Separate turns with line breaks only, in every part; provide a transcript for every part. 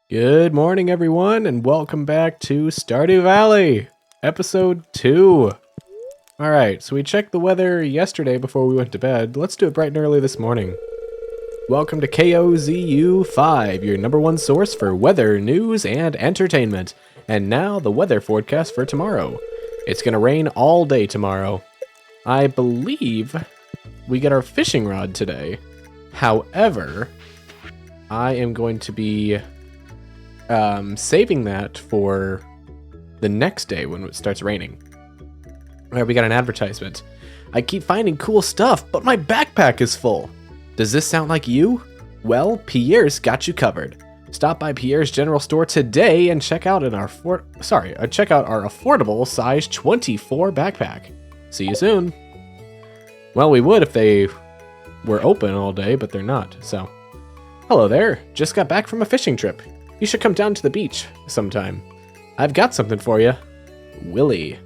Good morning, everyone, and welcome back to Stardew Valley, episode 2. Alright, so we checked the weather yesterday before we went to bed. Let's do it bright and early this morning. Welcome to KOZU5, your #1 source for weather, news, and entertainment. And now, the weather forecast for tomorrow. It's gonna rain all day tomorrow. I believe we get our fishing rod today. However, I am going to be saving that for the next day when it starts raining. Alright, we got an advertisement. I keep finding cool stuff, but my backpack is full. Does this sound like you? Well, Pierre's got you covered. Stop by Pierre's General Store today and check out our affordable size 24 backpack. See you soon. Well, we would if they were open all day, but they're not, so. Hello there. Just got back from a fishing trip. You should come down to the beach sometime. I've got something for you. Willy.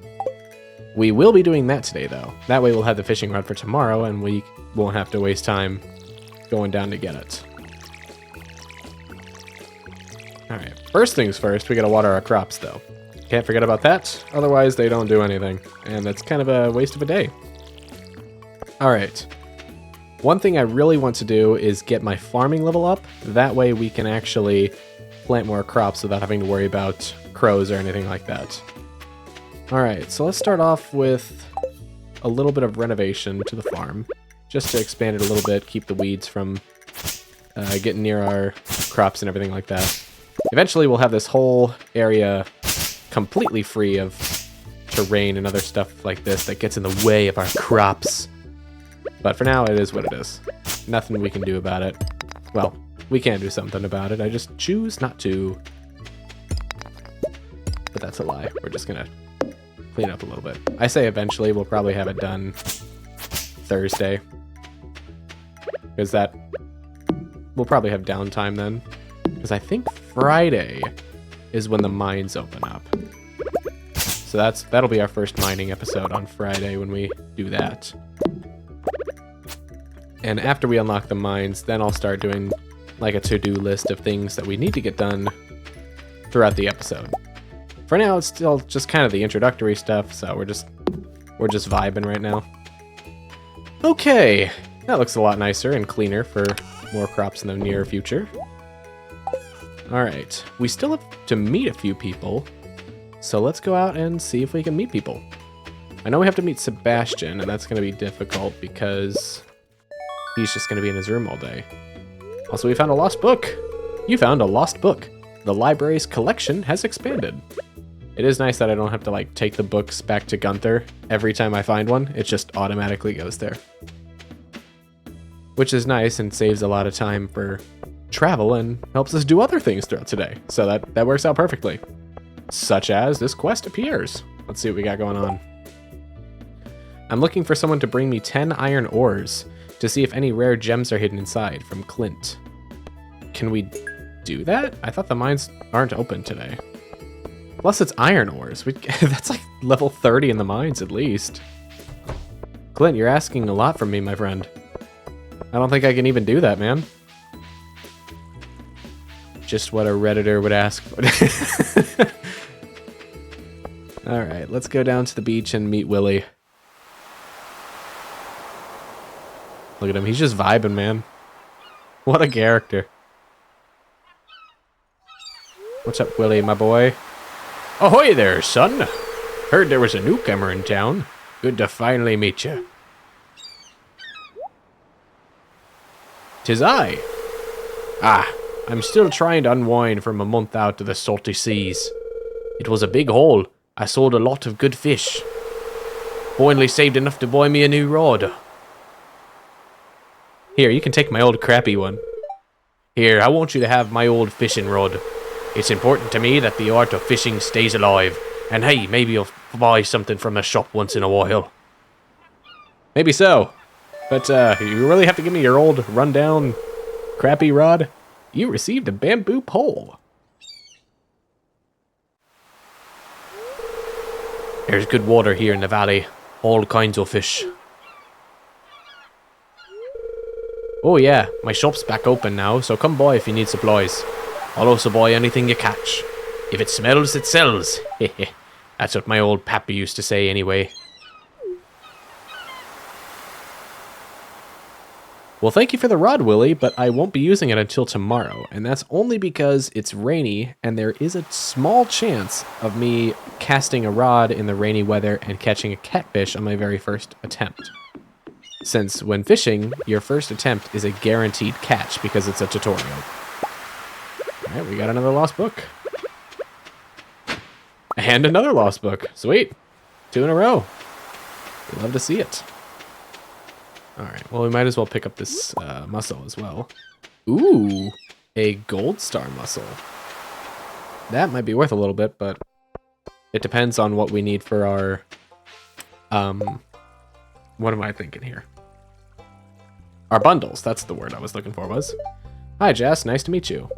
We will be doing that today, though. That way we'll have the fishing rod for tomorrow, and we won't have to waste time going down to get it. Alright, first things first, we gotta water our crops, though. Can't forget about that, otherwise they don't do anything. And that's kind of a waste of a day. Alright. One thing I really want to do is get my farming level up. That way we can actually plant more crops without having to worry about crows or anything like that. Alright, so let's start off with a little bit of renovation to the farm. Just to expand it a little bit, keep the weeds from getting near our crops and everything like that. Eventually we'll have this whole area completely free of terrain and other stuff like this that gets in the way of our crops. But for now, it is what it is. Nothing we can do about it. Well, we can do something about it. I just choose not to. But that's a lie. We're just gonna clean up a little bit. I say eventually. We'll probably have it done Thursday. Because that... We'll probably have downtime then. Because I think Friday is when the mines open up. So that'll be our first mining episode on Friday when we do that. And after we unlock the mines, then I'll start doing like a to-do list of things that we need to get done throughout the episode. For now, it's still just kind of the introductory stuff, so we're just vibing right now. Okay, that looks a lot nicer and cleaner for more crops in the near future. Alright, we still have to meet a few people, so let's go out and see if we can meet people. I know we have to meet Sebastian, and that's going to be difficult because he's just going to be in his room all day. Also, we found a lost book. You found a lost book. The library's collection has expanded. It is nice that I don't have to like take the books back to Gunther every time I find one. It just automatically goes there. Which is nice and saves a lot of time for travel and helps us do other things throughout today. So that works out perfectly. Such as this quest appears. Let's see what we got going on. I'm looking for someone to bring me 10 iron ores to see if any rare gems are hidden inside from Clint. Can we do that? I thought the mines aren't open today. Plus it's iron ores. That's like level 30 in the mines at least. Clint, you're asking a lot from me, my friend. I don't think I can even do that, man. Just what a Redditor would ask for. Alright, let's go down to the beach and meet Willy. Look at him, he's just vibing, man. What a character. What's up, Willy, my boy? Ahoy there, son! Heard there was a newcomer in town. Good to finally meet you. 'Tis I. Ah, I'm still trying to unwind from a month out to the salty seas. It was a big haul. I sold a lot of good fish. Finally saved enough to buy me a new rod. Here, you can take my old crappy one. Here, I want you to have my old fishing rod. It's important to me that the art of fishing stays alive. And hey, maybe you'll buy something from a shop once in a while. Maybe so. But you really have to give me your old rundown crappy rod? You received a bamboo pole. There's good water here in the valley. All kinds of fish. Oh yeah, my shop's back open now, so come by if you need supplies. Follow, so boy, anything you catch. If it smells, it sells. That's what my old pappy used to say anyway. Well, thank you for the rod, Willie, but I won't be using it until tomorrow, and that's only because it's rainy, and there is a small chance of me casting a rod in the rainy weather and catching a catfish on my very first attempt. Since when fishing, your first attempt is a guaranteed catch because it's a tutorial. Alright, we got another lost book. And another lost book. Sweet. 2 in a row. We love to see it. Alright, well, we might as well pick up this mussel as well. Ooh, a gold star mussel. That might be worth a little bit, but it depends on what we need for our... what am I thinking here? Our bundles, that's the word I was looking for, was. Hi, Jess, nice to meet you.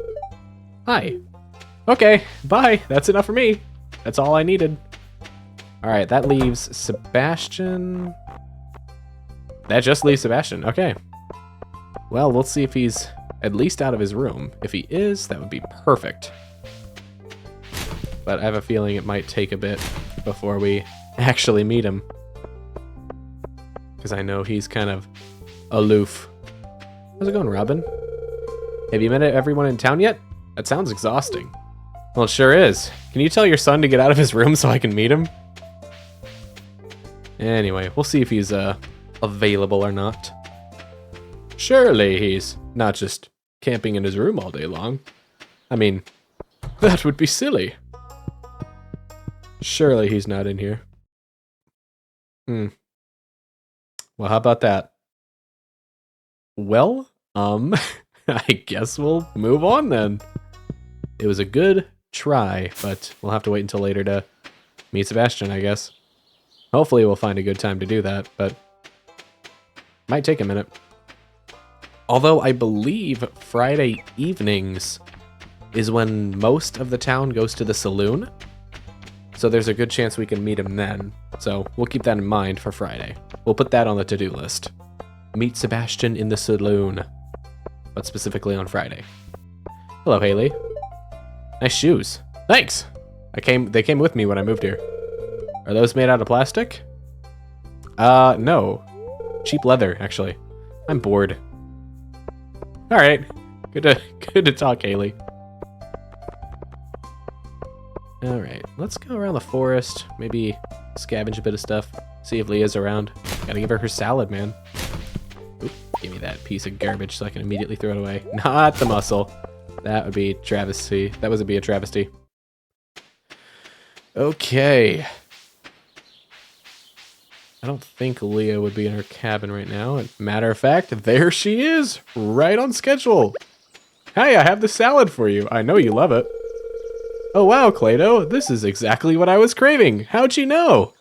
Hi. Okay, bye. That's enough for me. That's all I needed. Alright, that leaves Sebastian... That just leaves Sebastian. Okay. Well, let's see if he's at least out of his room. If he is, that would be perfect. But I have a feeling it might take a bit before we actually meet him. Because I know he's kind of aloof. How's it going, Robin? Have you met everyone in town yet? That sounds exhausting. Well, it sure is. Can you tell your son to get out of his room so I can meet him? Anyway, we'll see if he's available or not. Surely he's not just camping in his room all day long. I mean, that would be silly. Surely he's not in here. Well, how about that? Well, I guess we'll move on then. It was a good try, but we'll have to wait until later to meet Sebastian, I guess. Hopefully we'll find a good time to do that, but might take a minute. Although I believe Friday evenings is when most of the town goes to the saloon. So there's a good chance we can meet him then. So we'll keep that in mind for Friday. We'll put that on the to-do list. Meet Sebastian in the saloon. But specifically on Friday. Hello, Haley. Nice shoes. Thanks! They came with me when I moved here. Are those made out of plastic? No. Cheap leather, actually. I'm bored. Alright. Good to talk, Haley. Alright, let's go around the forest. Maybe scavenge a bit of stuff. See if Leah's around. Gotta give her her salad, man. Oop, give me that piece of garbage so I can immediately throw it away. Not the mussel. That would be travesty. That would be a travesty. Okay. I don't think Leah would be in her cabin right now. And matter of fact, there she is, right on schedule. Hey, I have the salad for you. I know you love it. Oh wow, ClayDoh, this is exactly what I was craving. How'd you know?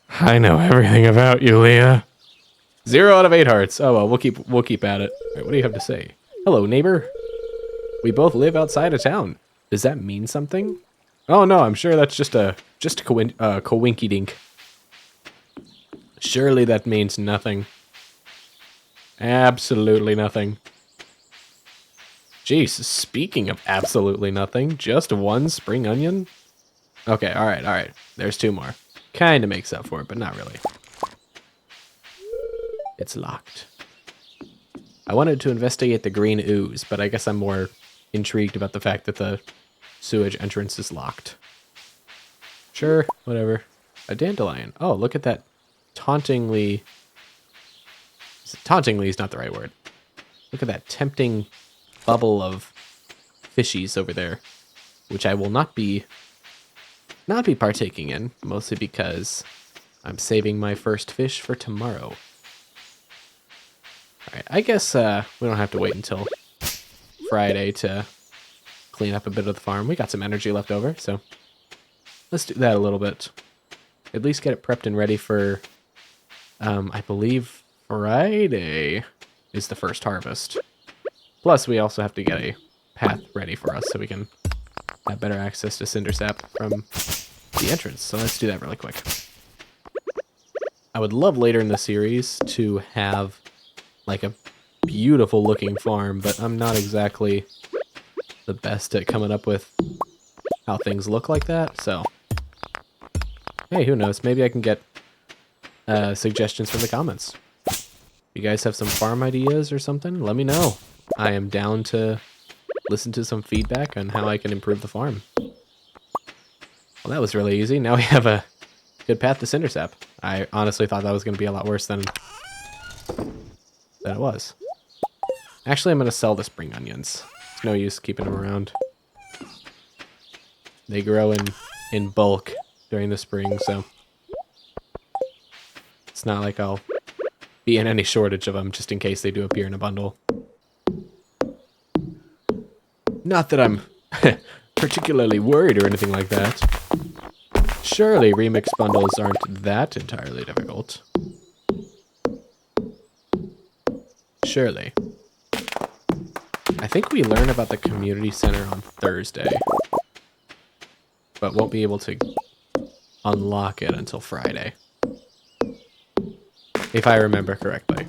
I know everything about you, Leah. 0 out of 8 hearts. Oh well, we'll keep at it. All right, what do you have to say? Hello, neighbor. We both live outside of town. Does that mean something? Oh no, I'm sure that's just a coinky dink. Surely that means nothing. Absolutely nothing. Jeez, speaking of absolutely nothing, just 1 spring onion? Okay, alright. There's 2 more. Kinda makes up for it, but not really. It's locked. I wanted to investigate the green ooze, but I guess I'm more intrigued about the fact that the sewage entrance is locked. Sure, whatever. A dandelion. Oh, look at that tauntingly... Tauntingly is not the right word. Look at that tempting bubble of fishies over there, which I will not be partaking in, mostly because I'm saving my first fish for tomorrow. Alright, I guess we don't have to wait until Friday to clean up a bit of the farm. We got some energy left over, so let's do that a little bit. At least get it prepped and ready for, I believe Friday is the first harvest. Plus, we also have to get a path ready for us so we can have better access to Cindersap from the entrance. So let's do that really quick. I would love later in the series to have like a beautiful looking farm, but I'm not exactly the best at coming up with how things look like that, so... Hey, who knows? Maybe I can get suggestions from the comments. You guys have some farm ideas or something? Let me know. I am down to listen to some feedback on how I can improve the farm. Well, that was really easy. Now we have a good path to Cindersap. I honestly thought that was going to be a lot worse than it was. Actually, I'm going to sell the spring onions. It's no use keeping them around. They grow in bulk during the spring, so it's not like I'll be in any shortage of them just in case they do appear in a bundle. Not that I'm particularly worried or anything like that. Surely remix bundles aren't that entirely difficult. Surely. I think we learn about the community center on Thursday, but won't be able to unlock it until Friday, if I remember correctly.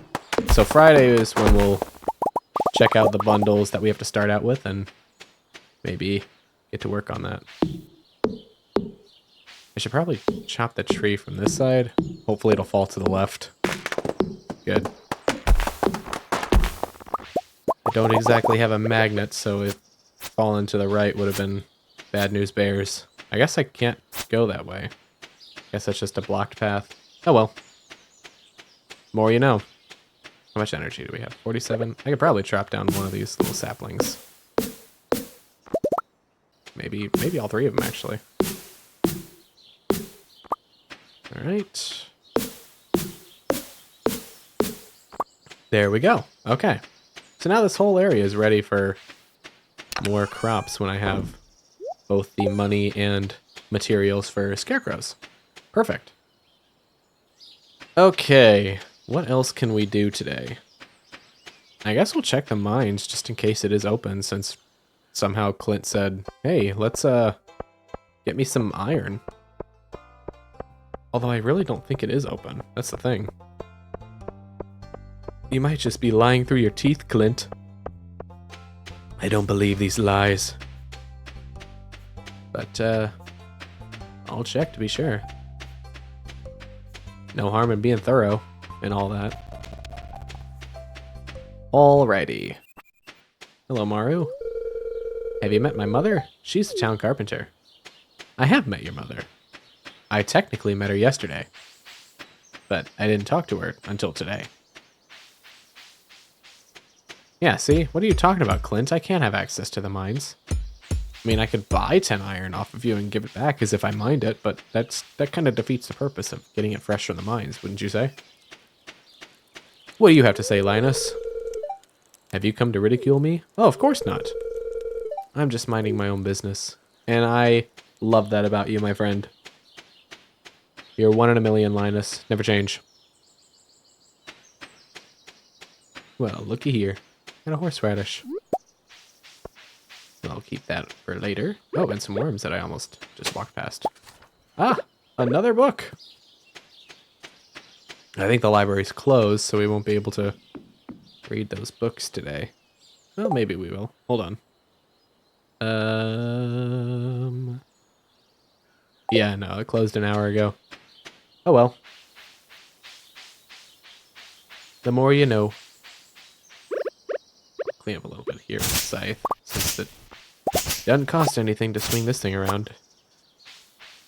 So Friday is when we'll check out the bundles that we have to start out with and maybe get to work on that. I should probably chop the tree from this side. Hopefully it'll fall to the left. Good. I don't exactly have a magnet, so if falling to the right would have been bad news bears. I guess I can't go that way. Guess that's just a blocked path. Oh well. More you know. How much energy do we have? 47? I could probably chop down one of these little saplings. Maybe all three of them, actually. Alright. There we go. Okay. So now this whole area is ready for more crops when I have both the money and materials for scarecrows. Perfect. Okay. What else can we do today? I guess we'll check the mines just in case it is open, since somehow Clint said, hey, let's get me some iron. Although I really don't think it is open. That's the thing. You might just be lying through your teeth, Clint. I don't believe these lies. But, I'll check to be sure. No harm in being thorough and all that. Alrighty. Hello, Maru. Have you met my mother? She's a town carpenter. I have met your mother. I technically met her yesterday, but I didn't talk to her until today. Yeah, see? What are you talking about, Clint? I can't have access to the mines. I mean, I could buy 10 iron off of you and give it back as if I mined it, but that kind of defeats the purpose of getting it fresh from the mines, wouldn't you say? What do you have to say, Linus? Have you come to ridicule me? Oh, of course not. I'm just minding my own business. And I love that about you, my friend. You're 1 in a million, Linus. Never change. Well, looky here. And a horseradish. I'll keep that for later. Oh, and some worms that I almost just walked past. Ah, another book. I think the library's closed, so we won't be able to read those books today. Well, maybe we will. Hold on. Yeah, no, it closed an hour ago. Oh well. The more you know. Clean up a little bit here with the scythe, since it doesn't cost anything to swing this thing around,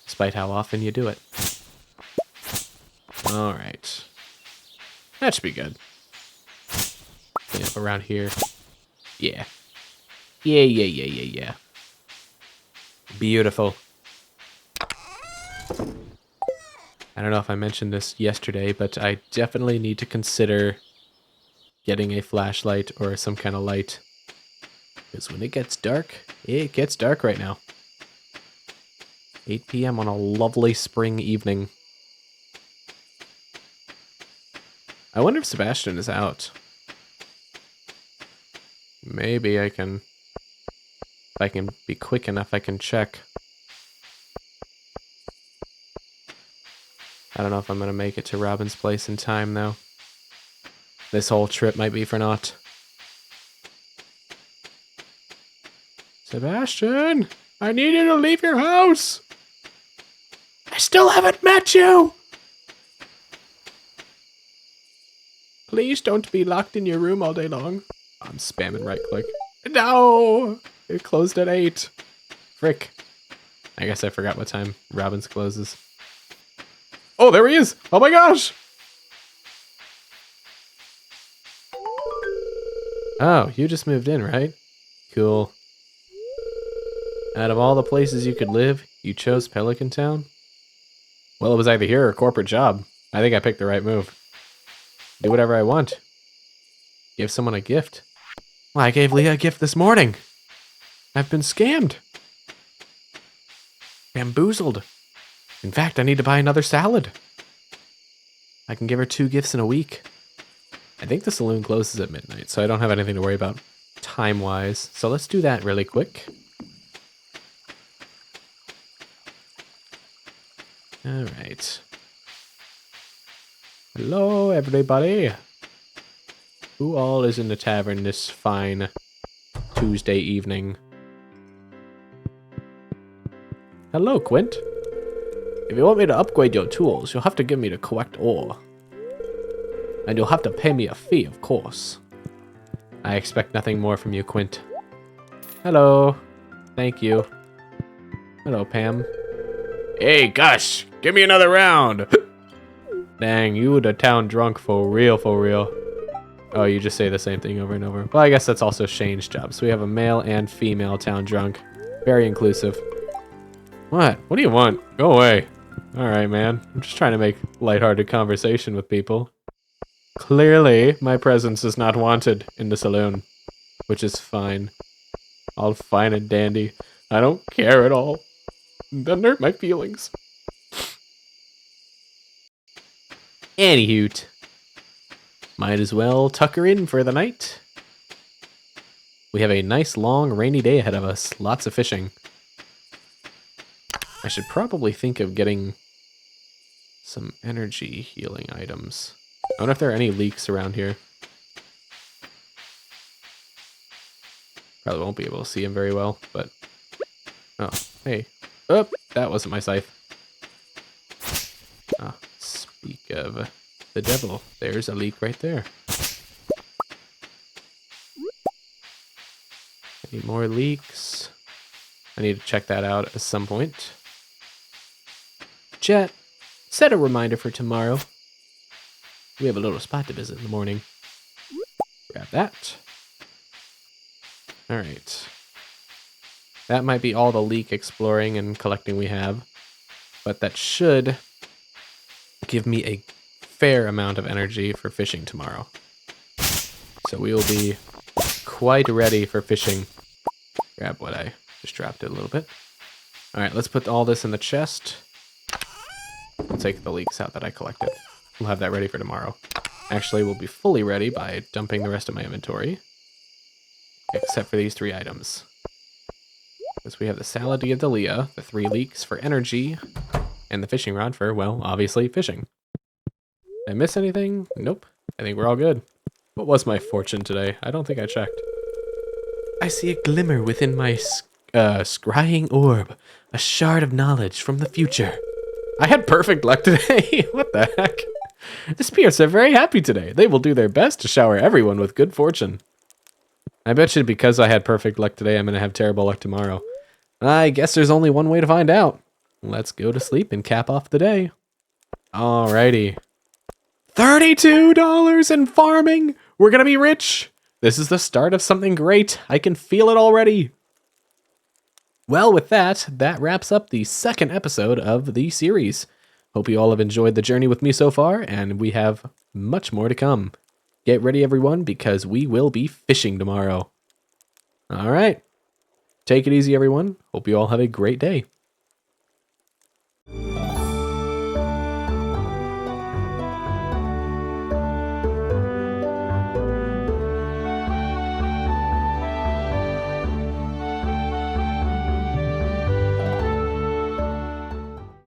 despite how often you do it. Alright. That should be good. Clean up around here. Yeah. Yeah. Beautiful. I don't know if I mentioned this yesterday, but I definitely need to consider getting a flashlight or some kind of light. Because when it gets dark right now. 8 p.m. on a lovely spring evening. I wonder if Sebastian is out. Maybe I can... If I can be quick enough, I can check. I don't know if I'm going to make it to Robin's place in time, though. This whole trip might be for naught. Sebastian, I need you to leave your house. I still haven't met you. Please don't be locked in your room all day long. I'm spamming right click. No! It closed at 8. Frick. I guess I forgot what time Robin's closes. Oh, there he is! Oh my gosh! Oh, you just moved in, right? Cool. Out of all the places you could live, you chose Pelican Town? Well, it was either here or a corporate job. I think I picked the right move. Do whatever I want. Give someone a gift. Well, I gave Leah a gift this morning. I've been scammed. Bamboozled. In fact, I need to buy another salad. I can give her 2 gifts in a week. I think the saloon closes at midnight, so I don't have anything to worry about time-wise. So let's do that really quick. All right. Hello, everybody. Who all is in the tavern this fine Tuesday evening? Hello, Quint. If you want me to upgrade your tools, you'll have to give me the correct ore. And you'll have to pay me a fee, of course. I expect nothing more from you, Quint. Hello. Thank you. Hello, Pam. Hey, Gus, give me another round. Dang, you the town drunk for real, for real. Oh, you just say the same thing over and over. Well, I guess that's also Shane's job. So we have a male and female town drunk. Very inclusive. What? What do you want? Go away. All right, man. I'm just trying to make lighthearted conversation with people. Clearly, my presence is not wanted in the saloon, which is fine. All fine and dandy. I don't care at all. Doesn't hurt my feelings. Anywho, might as well tuck her in for the night. We have a nice long rainy day ahead of us. Lots of fishing. I should probably think of getting some energy healing items. I wonder if there are any leaks around here. Probably won't be able to see them very well, but... Oh, hey. Oh, that wasn't my scythe. Ah, speak of the devil, there's a leak right there. Any more leaks? I need to check that out at some point. Chat, set a reminder for tomorrow. We have a little spot to visit in the morning. Grab that. All right. That might be all the leak exploring and collecting we have, but that should give me a fair amount of energy for fishing tomorrow. So we will be quite ready for fishing. Grab what I just dropped it a little bit. All right, let's put all this in the chest. We'll take the leeks out that I collected. We'll have that ready for tomorrow. Actually, we'll be fully ready by dumping the rest of my inventory. Except for these 3 items. Because we have the salad to give to Leah, the 3 leeks for energy, and the fishing rod for, well, obviously fishing. Did I miss anything? Nope. I think we're all good. What was my fortune today? I don't think I checked. I see a glimmer within my scrying orb. A shard of knowledge from the future. I had perfect luck today. What the heck? The spirits are very happy today. They will do their best to shower everyone with good fortune. I bet you because I had perfect luck today, I'm going to have terrible luck tomorrow. I guess there's only one way to find out. Let's go to sleep and cap off the day. Alrighty. $32 in farming! We're going to be rich! This is the start of something great. I can feel it already. Well, with that wraps up the 2nd episode of the series. Hope you all have enjoyed the journey with me so far, and we have much more to come. Get ready, everyone, because we will be fishing tomorrow. All right. Take it easy, everyone. Hope you all have a great day.